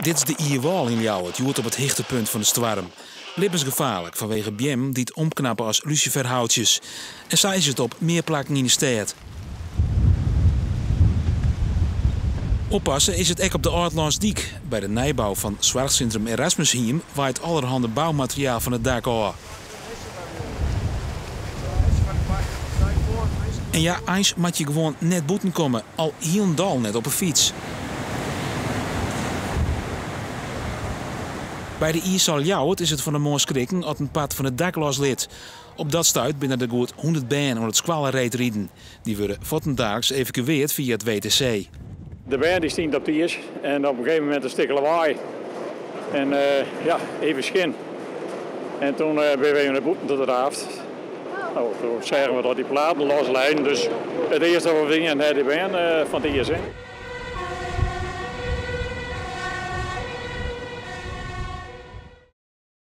Dit is de Ierwal in Ljouwert, joert op het hichtepunt van de storm. Levensgevaarlijk vanwege bjem die het omknappen als luciferhoutjes. En zij is het op meer plekken in de stad. Oppassen is het ek op de Oudlandsdiek. Bij de nijbouw van Zorgcentrum Erasmusheim waait allerhande bouwmateriaal van het dak af. En ja, eens moet je gewoon net boeten komen, al heel dal net op een fiets. Bij de Iersal Ljouwert is het van de mooi schrikken als een pad van het dak loslid. Op dat stuit binnen de goed 100 benen om het squallenreed rieden. Die worden vottendaags evacueerd via het WTC. De band die stond op de iers en op een gegeven moment een stuk lawaai. En even schin. En toen ben we naar boeten tot de raft. Nou, toen zeggen we dat die platen loslijden. Dus het eerste wat we gingen naar de band van de iers.